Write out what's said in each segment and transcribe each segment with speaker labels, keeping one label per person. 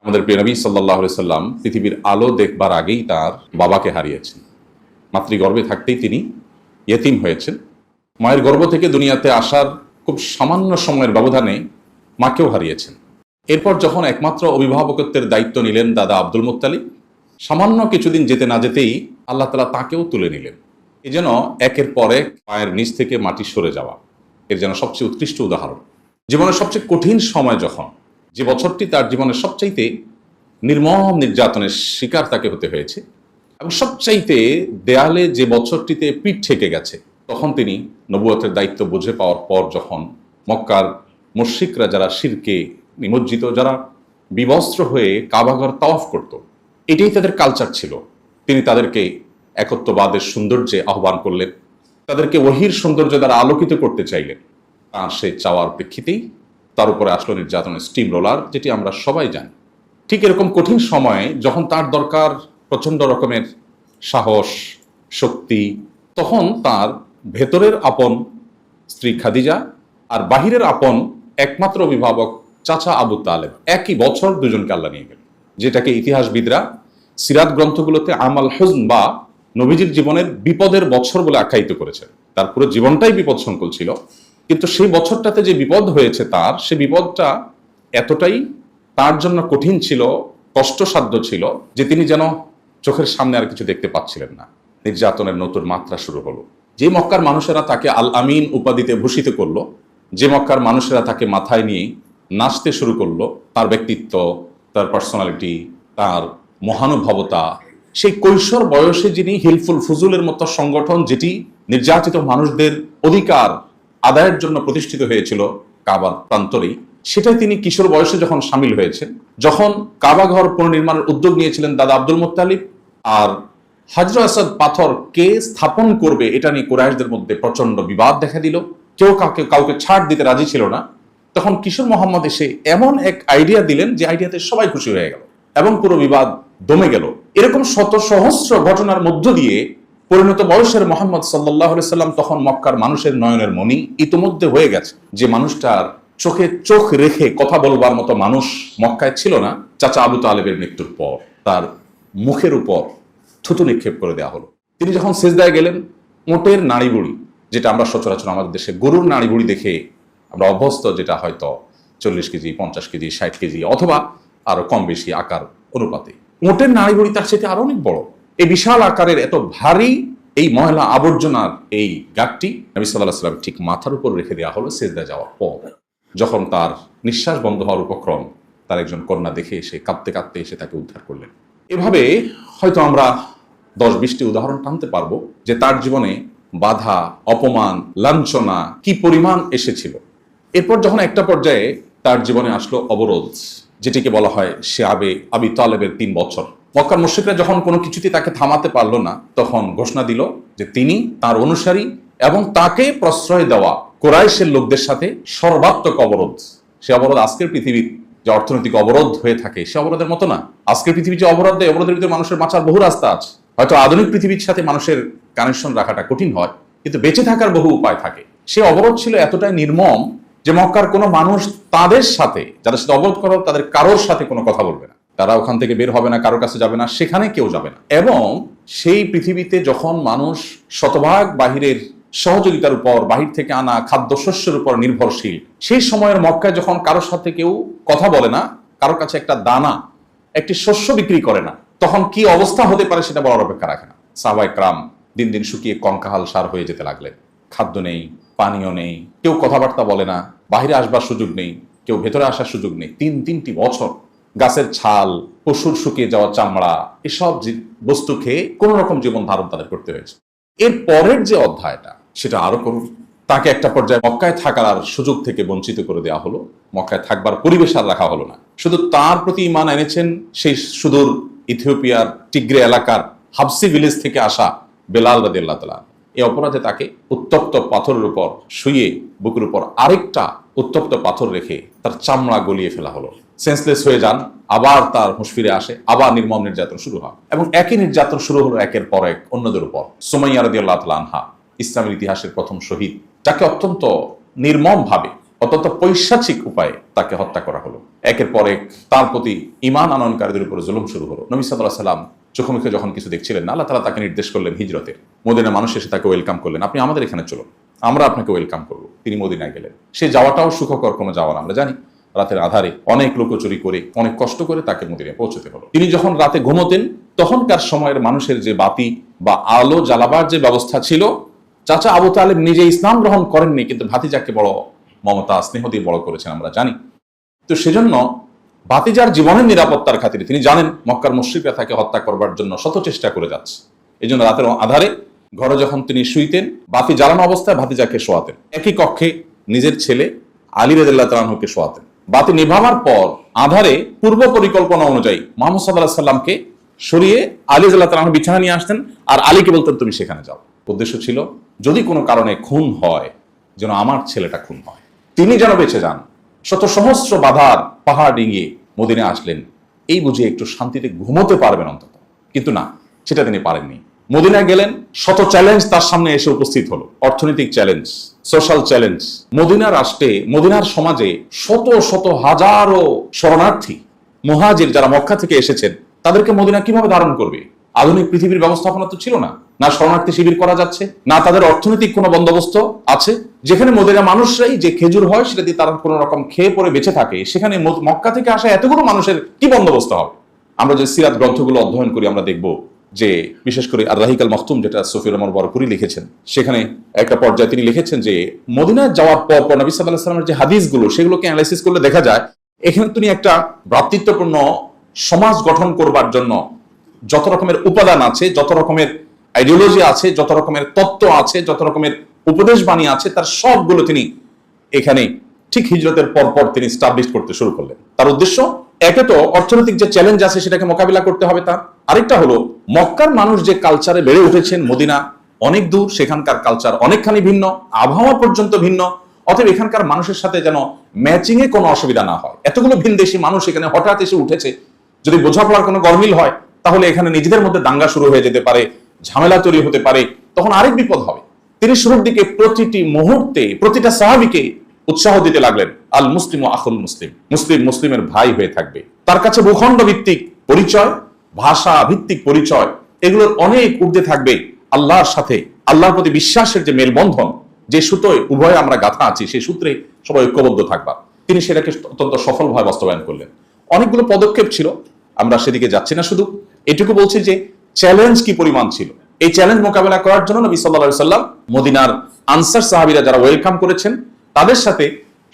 Speaker 1: আমাদের প্রিয় নবী সাল্লাল্লাহু আলাইহি সাল্লাম পৃথিবীর আলো দেখবার আগেই তার বাবাকে হারিয়েছেন। মাতৃগর্ভে থাকতেই তিনি ইয়েতিম হয়েছেন। মায়ের গর্ভ থেকে দুনিয়াতে আসার খুব সামান্য সময়ের ব্যবধানে মাকেও হারিয়েছেন। এরপর যখন একমাত্র অভিভাবকত্বের দায়িত্ব নিলেন দাদা আব্দুল মুত্তালিব, সামান্য কিছুদিন যেতে না যেতেই আল্লাহ তাআলা তাকেও তুলে নিলেন। এ যেন একের পর এক পায়ের নিচ থেকে মাটি সরে যাওয়া, এর যেন সবচেয়ে উৎকৃষ্ট উদাহরণ। জীবনের সবচেয়ে কঠিন সময় যখন, যে বছরটি তার জীবনের সবচাইতে নির্মম নির্যাতনের শিকার তাকে হতে হয়েছে, এবং সবচাইতে দেয়ালে যে বছরটিতে পিঠ ঠেকে গেছে, তখন তিনি নবুয়তের দায়িত্ব বুঝে পাওয়ার পর যখন মক্কার মুশরিকরা যারা শিরকে নিমজ্জিত, যারা বিবস্ত্র হয়ে কাবাঘর তাওয়াফ করত, এটাই তাদের কালচার ছিল, তিনি তাদেরকে একত্ববাদের সৌন্দর্যে আহ্বান করলেন, তাদেরকে ওহির সৌন্দর্য দ্বারা আলোকিত করতে চাইলেন। আর সে চাওয়ার প্রেক্ষিতেই তার উপরে আসলো নির্যাতনের স্টিম রোলার, যেটি আমরা সবাই জানি। ঠিক এরকম কঠিন সময়ে যখন তার দরকার প্রচণ্ড রকমের সাহস, শক্তি, তখন তার ভেতরের আপন স্ত্রী খাদিজা আর বাহিরের আপন একমাত্র অভিভাবক চাচা আবু তালেব একই বছর দুজনকে আল্লাহ নিয়ে গেল, যেটাকে ইতিহাসবিদরা সিরাত গ্রন্থগুলোতে আমাল হুজন বা নবীজির জীবনের বিপদের বছর বলে আখ্যায়িত করেছেন। তার পুরো জীবনটাই বিপদ সংকুল ছিল, কিন্তু সেই বছরটাতে যে বিপদ হয়েছে তার, সে বিপদটা এতটাই তার জন্য কঠিন ছিল, কষ্টসাধ্য ছিল, যে তিনি যেন চোখের সামনে আর কিছু দেখতে পাচ্ছিলেন না। নির্যাতনের নতুন মাত্রা শুরু হলো। যে মক্কার মানুষেরা তাকে আল আমিন উপাধিতে ভূষিত করলো, যে মক্কার মানুষেরা তাকে মাথায় নিয়ে নাচতে শুরু করলো, তার ব্যক্তিত্ব, তার পার্সোনালিটি, তার মহানুভবতা, সেই কৈশোর বয়সে যিনি হিলফুল ফুজুলের মতো সংগঠন, যেটি নির্যাতিত মানুষদের অধিকার আদায়ের জন্য প্রতিষ্ঠিত হয়েছিল কাবার প্রান্তরেই, সেটাই তিনি কিশোর বয়সে যখন সামিল হয়েছেন, যখন কাবাঘর পুনর্নির্মাণের উদ্যোগ নিয়েছিলেন দাদা আব্দুল মুত্তালিব, আর হাজর আসাদ পাথর কে স্থাপন করবে এটা নিয়ে কুরাইশদের মধ্যে প্রচন্ড বিবাদ দেখা দিল, কেউ কাউকে ছাড় দিতে রাজি ছিল না, তখন কিশোর মোহাম্মদ এসে এমন এক আইডিয়া দিলেন যে আইডিয়াতে সবাই খুশি হয়ে গেল এবং পুরো বিবাদ দমে গেল। এরকম শত সহস্র ঘটনার মধ্য দিয়ে পরিণত বয়সের মোহাম্মদ সাল্লাল্লাহু আলাইহি সাল্লাম তখন মক্কার মানুষের নয়নের মণি ইতিমধ্যে হয়ে গেছে। যে মানুষটার চোখে চোখ রেখে কথা বলবার মতো মানুষ মক্কায় ছিল না, চাচা আবু তালেবের মৃত্যুর পর তার মুখের উপর থুতু নিক্ষেপ করে দেওয়া হলো। তিনি যখন সিজদায় গেলেন, উটের নাড়ি বুড়ি, যেটা আমরা সচরাচর আমাদের দেশে গরুর নাড়ি বুড়ি দেখে আমরা অভ্যস্ত, যেটা হয়তো 40 কেজি, 50 কেজি, 60 কেজি অথবা আরো কম বেশি আকার অনুপাতে, উটের নাড়ি বুড়ি তার সাথে আরো অনেক বড়। এই বিশাল আকারের এত ভারী এই ময়লা আবর্জনার এই গাঁটটি নবী সাল্লাল্লাহু আলাইহি ওয়াসাল্লাম ঠিক মাথার উপর রেখে দেওয়া হলো সিজদায় যাওয়ার পর। যখন তার নিঃশ্বাস বন্ধ হওয়ার উপক্রম, তার একজন কন্যা দেখে এসে কাঁদতে কাঁদতে এসে তাকে উদ্ধার করলেন। এভাবে হয়তো আমরা 10-20টি উদাহরণ টানতে পারবো যে তার জীবনে বাধা, অপমান, লাঞ্ছনা কি পরিমাণ এসেছিল। এরপর যখন একটা পর্যায়ে তার জীবনে আসলো অবরোধ, যেটিকে বলা হয় শিয়াবে আবি তালেবের 3 বছর। মক্কার মুশরিকরা যখন কোনো কিছুতে তাকে থামাতে পারলো না, তখন ঘোষণা দিল যে তিনি, তার অনুসারী এবং তাকে প্রশ্রয় দেওয়া কুরাইশের লোকদের সাথে সর্বাত্মক অবরোধ। সে অবরোধ আজকের পৃথিবীর যে অর্থনৈতিক অবরোধ হয়ে থাকে সে অবরোধের মতো না। আজকের পৃথিবীর যে অবরোধ দেয়, অবরোধের ভিতরে মানুষের বাঁচার বহু রাস্তা আছে। হয়তো আধুনিক পৃথিবীর সাথে মানুষের কানেকশন রাখাটা কঠিন হয়, কিন্তু বেঁচে থাকার বহু উপায় থাকে। সে অবরোধ ছিল এতটাই নির্মম যে মক্কার কোনো মানুষ তাদের সাথে, যাদের সাথে অবরোধ করা, তাদের কারোর সাথে কোনো কথা বলবে না, তারা ওখান থেকে বের হবে না, কারোর কাছে যাবে না, সেখানে কেউ যাবে না। এবং সেই পৃথিবীতে যখন মানুষ শতভাগ বাহিরের সহযোগিতার উপর, বাহির থেকে আনা খাদ্যশস্যের উপর নির্ভরশীল, সেই সময়ের মক্কায় যখন কারোর সাথে কেউ কথা বলে না, কারোর কাছে একটা দানা, একটি শস্য বিক্রি করে না, তখন কি অবস্থা হতে পারে সেটা বলার অপেক্ষা রাখে না। সাহাবায়ে কেরাম দিন দিন শুকিয়ে কঙ্কাহাল সার হয়ে যেতে লাগলেন। খাদ্য নেই, পানীয় নেই, কেউ কথাবার্তা বলে না, বাহিরে আসবার সুযোগ নেই, কেউ ভেতরে আসার সুযোগ নেই। 3টি বছর গাছের ছাল, পশুর শুকিয়ে যাওয়া চামড়া, এসব বস্তু খেয়ে কোন রকম জীবন ধারণ তাদের করতে হয়েছে। এর পরের যে অধ্যায়টা, সেটা আরো করুন। তাকে একটা পর্যায়ে মক্কায় থাকার আর সুযোগ থেকে বঞ্চিত করে দেওয়া হলো, মক্কায় থাকবার পরিবেশ আর রাখা হলো না। শুধু তার প্রতি ঈমান এনেছেন সেই সুদূর ইথিওপিয়ার টিগ্রে এলাকার হাবসি ভিলেজ থেকে আসা বেলাল রাদিয়াল্লাহু তাআলা। এই অপরাধে তাকে উত্তপ্ত পাথরের উপর শুয়ে বুকের উপর আরেকটা উত্তপ্ত পাথর রেখে তার চামড়া গলিয়ে ফেলা হলো। সেন্সলেস হয়ে যান, আবার তার হুঁশ ফিরে আসে, আবার নির্মম নির্যাতন শুরু হয়। এবং একই নির্যাতন শুরু হলো একের পর এক অন্যদের উপর। সুমাইয়া রাদিয়াল্লাহু তাআলা আনহা, ইসলামের ইতিহাসের প্রথম শহীদ, যাকে অত্যন্ত নির্মম ভাবে, অত্যন্ত পৈশাচিক উপায়ে তাকে হত্যা করা হলো। একের পর এক তার প্রতি ঈমান আনয়নকারীদের উপরে জুলুম শুরু হলো। নবী সাল্লাল্লাহু আলাইহি সাল্লাম চোখে মুখে যখন কিছু দেখছিলেন না, আল্লাহ তাআলা তাকে নির্দেশ করলেন হিজরতের। মদিনার মানুষ এসে তাকে ওয়েলকাম করলেন, আপনি আমাদের এখানে চলুন, আমরা আপনাকে ওয়েলকাম করবো। তিনি মদিনায় গেলেন। সে যাওয়াটাও সুখকর কোনো যাওয়া না, আমরা জানি। রাতের আধারে অনেক লুকোচুরি করে অনেক কষ্ট করে তাকে মদিনায় পৌঁছতে হলো। তিনি যখন রাতে ঘুমোতেন, তখনকার সময়ের মানুষের যে বাতি বা আলো জ্বালাবার যে ব্যবস্থা ছিল, চাচা আবু তালেব নিজে ইসলাম গ্রহণ করেননি, কিন্তু ভাতিজাকে বড় মমতা স্নেহ দিয়ে বড় করেছেন, আমরা জানি। তো সেজন্য ভাতিজার জীবনের নিরাপত্তার খাতিরে তিনি জানেন মক্কার মুশরিকরা তাকে হত্যা করবার জন্য শত চেষ্টা করে যাচ্ছে। এই জন্য রাতের আধারে ঘরে যখন তিনি শুইতেন, বাতি জ্বালানো অবস্থায় ভাতিজাকে শোয়াতেন। একই কক্ষে নিজের ছেলে আলী রাদিয়াল্লাহু তাআলা আনহুকে শোয়াতেন। বাতি নিভাবার পর আধারে পূর্ব পরিকল্পনা অনুযায়ী মুহাম্মদ সাল্লাল্লাহু আলাইহি সাল্লামকে সরিয়ে আলী রাদিয়াল্লাহু তাআলা আনহু বিছানা নিয়ে আসতেন, আর আলীকে বলতেন তুমি সেখানে যাও। উদ্দেশ্য ছিল যদি কোনো কারণে খুন হয়, যেন আমার ছেলেটা খুন হয়, তিনি যেন বেঁচে যান। শত সহস্র বাধার পাহাড় ডিঙিয়ে মদিনায় আসলেন, এই বুঝে একটু শান্তিতে ঘুমোতে পারবেন অন্তত, কিন্তু না, সেটা তিনি পারেননি। মদিনায় গেলেন, শত চ্যালেঞ্জ তার সামনে এসে উপস্থিত হলো। অর্থনৈতিক চ্যালেঞ্জ, সোশ্যাল চ্যালেঞ্জ। মদিনার রাষ্ট্রে, মদিনার সমাজে শত শত হাজারো শরণার্থী মুহাজির যারা মক্কা থেকে এসেছেন, তাদেরকে মদিনা কিভাবে ধারণ করবে? আধুনিক পৃথিবীর ব্যবস্থাপনা তো ছিল না। না শরণার্থী শিবির করা যাচ্ছে, না তাদের অর্থনৈতিক কোনো বন্দোবস্ত আছে। যেখানে মদিনা মানুষরাই যে খেজুর হয় সেটা দিয়ে তারা কোনো রকম খেয়ে পরে বেঁচে থাকে, সেখানে মক্কা থেকে আসা এতগুলো মানুষের কি বন্দোবস্ত হবে? আমরা যে সিরাত গ্রন্থগুলো অধ্যয়ন করি, আমরা দেখব যে বিশেষ করে আর রাহিক আল মখতুম, যেটা সফি রহমান বরকুরি লিখেছেন, সেখানে একটা পর্যায়ে তিনি লিখেছেন যে মদিনায় যাওয়ার পর নবী সাল্লাল্লাহু আলাইহি ওয়াসাল্লামের যে হাদিসগুলো, সেগুলোকে অ্যানালাইসিস করলে দেখা যায় এখানে তিনি একটা ভ্রাতৃত্বপূর্ণ সমাজ গঠন করবার জন্য যত রকমের উপাদান আছে, যত রকমের আইডিওলজি আছে, যত রকমের তত্ত্ব আছে, যত রকমের উপদেশ বাণী আছে, তার সবগুলো তিনি এখানে ঠিক হিজরতের পরপর তিনি স্টাবলিশ করতে শুরু করলেন। তার উদ্দেশ্য, একে তো অর্থনৈতিক যে চ্যালেঞ্জ আছে সেটাকে মোকাবিলা করতে হবে তার, আরেকটা হলো মক্কার মানুষ যে কালচারে বেড়ে উঠেছেন, মদিনা অনেক দূর, সেখানকার কালচার অনেকখানি ভিন্ন, আবহাওয়া পর্যন্ত ভিন্ন। অতএব এখানকার মানুষের সাথে যেন ম্যাচিং এ কোনো অসুবিধা না হয়। এতগুলো ভিনদেশী মানুষ এখানে হঠাৎ এসে উঠেছে, যদি বোঝাপড়ার কোনো গরমিল হয় তাহলে এখানে নিজেদের মধ্যে দাঙ্গা শুরু হয়ে যেতে পারে, ঝামেলা তৈরি হতে পারে, তখন আরেক বিপদ হবে। তিনি শুরুর দিকে প্রতিটি মুহূর্তে প্রতিটা সাহাবীকে উৎসাহ দিতে লাগলেন, আল মুসলিম ও আখুল মুসলিম, মুসলিম মুসলিমের ভাই হয়ে থাকবে। তার কাছে ভূখণ্ড ভিত্তিক পরিচয়, ভাষা ভিত্তিক পরিচয়, এগুলোর অনেক ঊর্ধ্বে থাকবে আল্লাহর সাথে আল্লাহর প্রতি বিশ্বাসের যে মেলবন্ধন, যে সুতোয় উভয়ে আমরা গাঁথা আছি, সেই সূত্রে সবাই ঐক্যবদ্ধ থাকবা। তিনি সেটাকে অত্যন্ত সফলভাবে বাস্তবায়ন করলেন। অনেকগুলো পদক্ষেপ ছিল, আমরা সেদিকে যাচ্ছি না, শুধু এটুকু বলছি যে চ্যালেঞ্জ কি পরিমাণ ছিল। এই চ্যালেঞ্জ মোকাবেলা করার জন্য নবী সাল্লাল্লাহু আলাইহি সাল্লাম মদিনার আনসার সাহাবীরা যারা ওয়েলকাম করেছেন, তাদের সাথে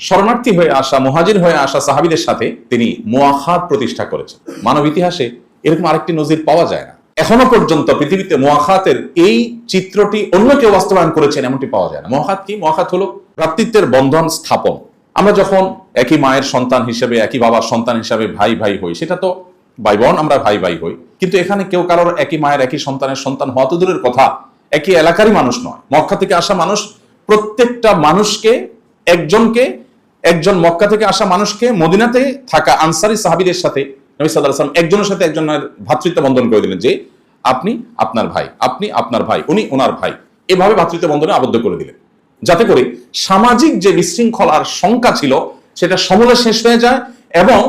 Speaker 1: শরণার্থী হয়ে আসা, মুহাজির হয়ে আসা সাহাবীদের সাথে তিনি মুআখাত প্রতিষ্ঠা করেছেন। মানব ইতিহাসে এরকম আরেকটি নজির পাওয়া যায় না। এখনো পর্যন্ত পৃথিবীতে মুআখাতের এই চিত্রটি অন্য কেউ বাস্তবায়ন করেছেন এমনটি পাওয়া যায় না। মুআখাত কি? মুআখাত হলো ভ্রাতৃত্বের বন্ধন স্থাপন। আমরা যখন একই মায়ের সন্তান হিসেবে, একই বাবার সন্তান হিসেবে ভাই ভাই হই, সেটা তো ভাই বোন, আমরা ভাই ভাই হই, কিন্তু এখানে কেউ কারোর একই মায়ের একই সন্তানের সন্তান হওয়া তো দূরের কথা, একই এলাকারই মানুষ নয়। মক্কা থেকে আসা মানুষ, প্রত্যেকটা মানুষকে, একজন মক্কা থেকে আসা মানুষকে মদিনাতে থাকা আনসারী সাহাবীদের সাথে নবী সাল্লাল্লাহু আলাইহি ওয়াসাল্লাম একজনের সাথে একজনের ভ্রাতৃত্ব বন্ধন করে দিলেন, যে আপনি আপনার ভাই, আপনি আপনার ভাই, উনি ওনার ভাই, এভাবে ভ্রাতৃত্ব বন্ধনে আবদ্ধ করে দিলেন, যাতে করে সামাজিক যে বিশৃঙ্খলার শঙ্কা ছিল সেটা সমূলে শেষ হয়ে যায় এবং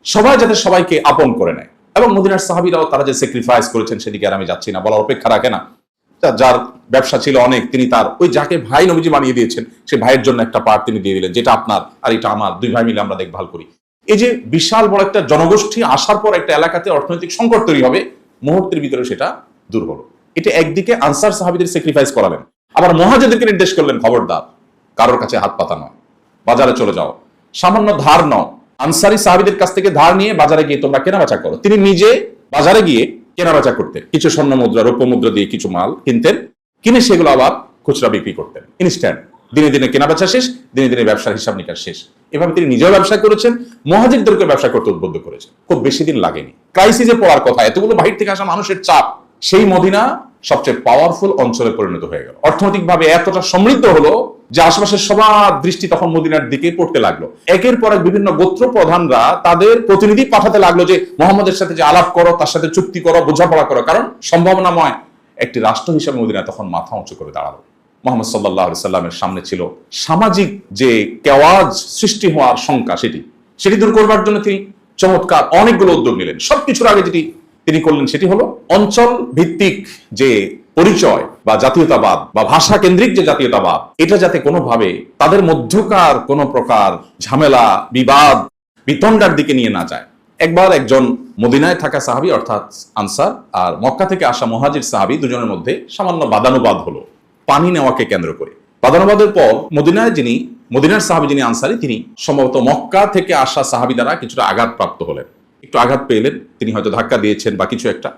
Speaker 1: সবাই যাতে সবাইকে আপন করে নেয়। এবং মদিনার সাহাবীরাও তারা যে স্যাক্রিফাইস করেছেন, সেদিকে আর আমি যাচ্ছি না, বলার অপেক্ষা রাখে না। যার ব্যবসা ছিল অনেক, তিনি তার ওই যাকে ভাই নবীজি বানিয়ে দিয়েছেন, সে ভাইয়ের জন্য একটা পার্ট তিনি দিয়ে দিলেন, যেটা আপনার আর এটা আমার, দুই ভাই মিলে আমরা দেখভাল করি। এই যে বিশাল বড় একটা জনগোষ্ঠী আসার পর একটা এলাকাতে অর্থনৈতিক সংকট তৈরি হবে, মুহূর্তের ভিতরে সেটা দূর হলো। এটা একদিকে আনসার সাহাবীদের স্যাক্রিফাইস করালেন, আবার মুহাজিরদেরকে নির্দেশ করলেন, খবরদার, কারোর কাছে হাত পাতা নয়, বাজারে চলে যাও, সামান্য ধার নাও, আনসারী সাহাবীদের কাছ থেকে ধার নিয়ে বাজারে গিয়ে তোমরা কেনাবেচা করো। তিনি নিজে বাজারে গিয়ে কেনাবেচা করতেন, কিছু স্বর্ণ মুদ্রা, রৌপ্য মুদ্রা দিয়ে কিছু মাল কিনতেন, কিনে সেগুলো আবার খুচরা বিক্রি করতেন। ইনস্ট্যান্ট, দিনে দিনে কেনাবেচা শেষ, দিনে দিনে ব্যবসার হিসাব নিকাশ শেষ। এভাবে তিনি নিজেও ব্যবসা করেছেন, মুহাজিরদেরকে ব্যবসা করতে উদ্বুদ্ধ করেছেন। খুব বেশি দিন লাগেনি, ক্রাইসিসে পড়ার কথা, এতগুলো বাহির থেকে আসা মানুষের চাপ, সেই মদিনা সবচেয়ে পাওয়ারফুল অঞ্চলে পরিণত হয়ে গেল। অর্থনৈতিকভাবে এতটা সমৃদ্ধ হলো যে আশেপাশের সবার দৃষ্টি তখন মদিনার দিকে পড়তে লাগলো। একের পর এক বিভিন্ন গোত্র প্রধানরা তাদের প্রতিনিধি পাঠাতে লাগলো যে মুহাম্মদের সাথে যে আলাপ করো, তার সাথে চুক্তি করো, বোঝাপড়া করো, কারণ সম্ভাবনাময় একটি রাষ্ট্র হিসেবে মদিনা তখন মাথা উঁচু করে দাঁড়ালো। মুহাম্মদ সাল্লাল্লাহু আলাইহি সাল্লামের সামনে ছিল সামাজিক যে কেওয়াজ সৃষ্টি হওয়ার শঙ্কা, সেটি দূর করবার জন্য তিনি চমৎকার অনেকগুলো উদ্যোগ নিলেন। সবকিছুর আগে যেটি তিনি করলেন সেটি হলো অঞ্চল ভিত্তিক যে পরিচয় বা জাতীয়তাবাদ বা ভাষা কেন্দ্রিক যে জাতীয়তাবাদ, এটা যাতে কোনোভাবে তাদের মধ্যকার কোনো প্রকার ঝামেলা, বিবাদ, বিতণ্ডার দিকে নিয়ে না যায়। একবার একজন মদিনায় থাকা সাহাবী অর্থাৎ আনসার আর মক্কা থেকে আসা মুহাজির সাহাবী দুজনের মধ্যে সামান্য বাদানুবাদ হলো পানি নেওয়াকে কেন্দ্র করে। বাদানুবাদের পর মদিনার সাহাবী যিনি আনসারী, তিনি সম্ভবত মক্কা থেকে আসা সাহাবী দ্বারা কিছুটা আঘাতপ্রাপ্ত হলেন, একটু আঘাত পেলেন, তিনি হয়তো ধাক্কা দিয়েছেন বা কিছু একটা।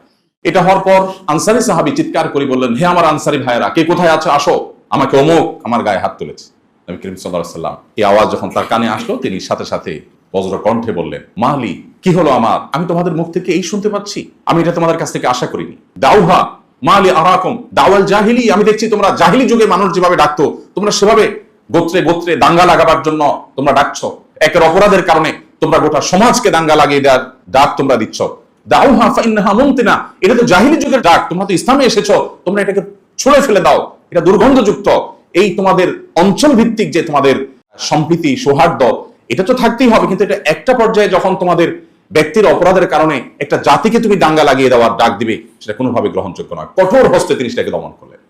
Speaker 1: এটা হওয়ার পর আনসারী সাহাবী চিৎকার করে বললেন, হে আমার আনসারী ভাইয়েরা, কে কোথায় আছো, আসো, আমাকে অমুক আমার গায়ে হাত তুলেছে। নবী করিম সাল্লাল্লাহু আলাইহি ওয়াসাল্লাম এই আওয়াজ যখন তার কানে আসলো, তিনি সাথে সাথে বজ্র কণ্ঠে বললেন, মালি, কি হলো আমার, আমি তোমাদের মুখ থেকে এই শুনতে পাচ্ছি, আমি এটা তোমাদের কাছ থেকে আশা করিনি। দাউহা মালি আরাকুম দাওয়াল জাহিলি, আমি দেখছি তোমরা জাহিলি যুগে মানুষ যেভাবে ডাকতো, তোমরা সেভাবে গোত্রে গোত্রে দাঙ্গা লাগাবার জন্য তোমরা ডাকছো, একের অপরাধের কারণে তোমরা গোটা সমাজকে দাঙ্গা লাগিয়ে দেওয়ার ডাক তোমরা দিচ্ছ। দাউহা ফাইন্নাহা মুমতিনা, এটা তো জাহিলি যুগের ডাক, তোমরা তো ইসলামে এসেছো, তোমরা এটাকে ছুঁড়ে ফেলে দাও, এটা দুর্গন্ধযুক্ত। এই তোমাদের অঞ্চল ভিত্তিক যে তোমাদের সম্প্রীতি সৌহার্দ্য, এটা তো থাকতেই হবে, কিন্তু এটা একটা পর্যায়ে যখন তোমাদের ব্যক্তির অপরাধের কারণে একটা জাতিকে তুমি দাঙ্গা লাগিয়ে দেওয়ার ডাক দিবে, সেটা কোনোভাবে গ্রহণযোগ্য নয়। কঠোর হস্তে তিনি সেটাকে দমন করলেন।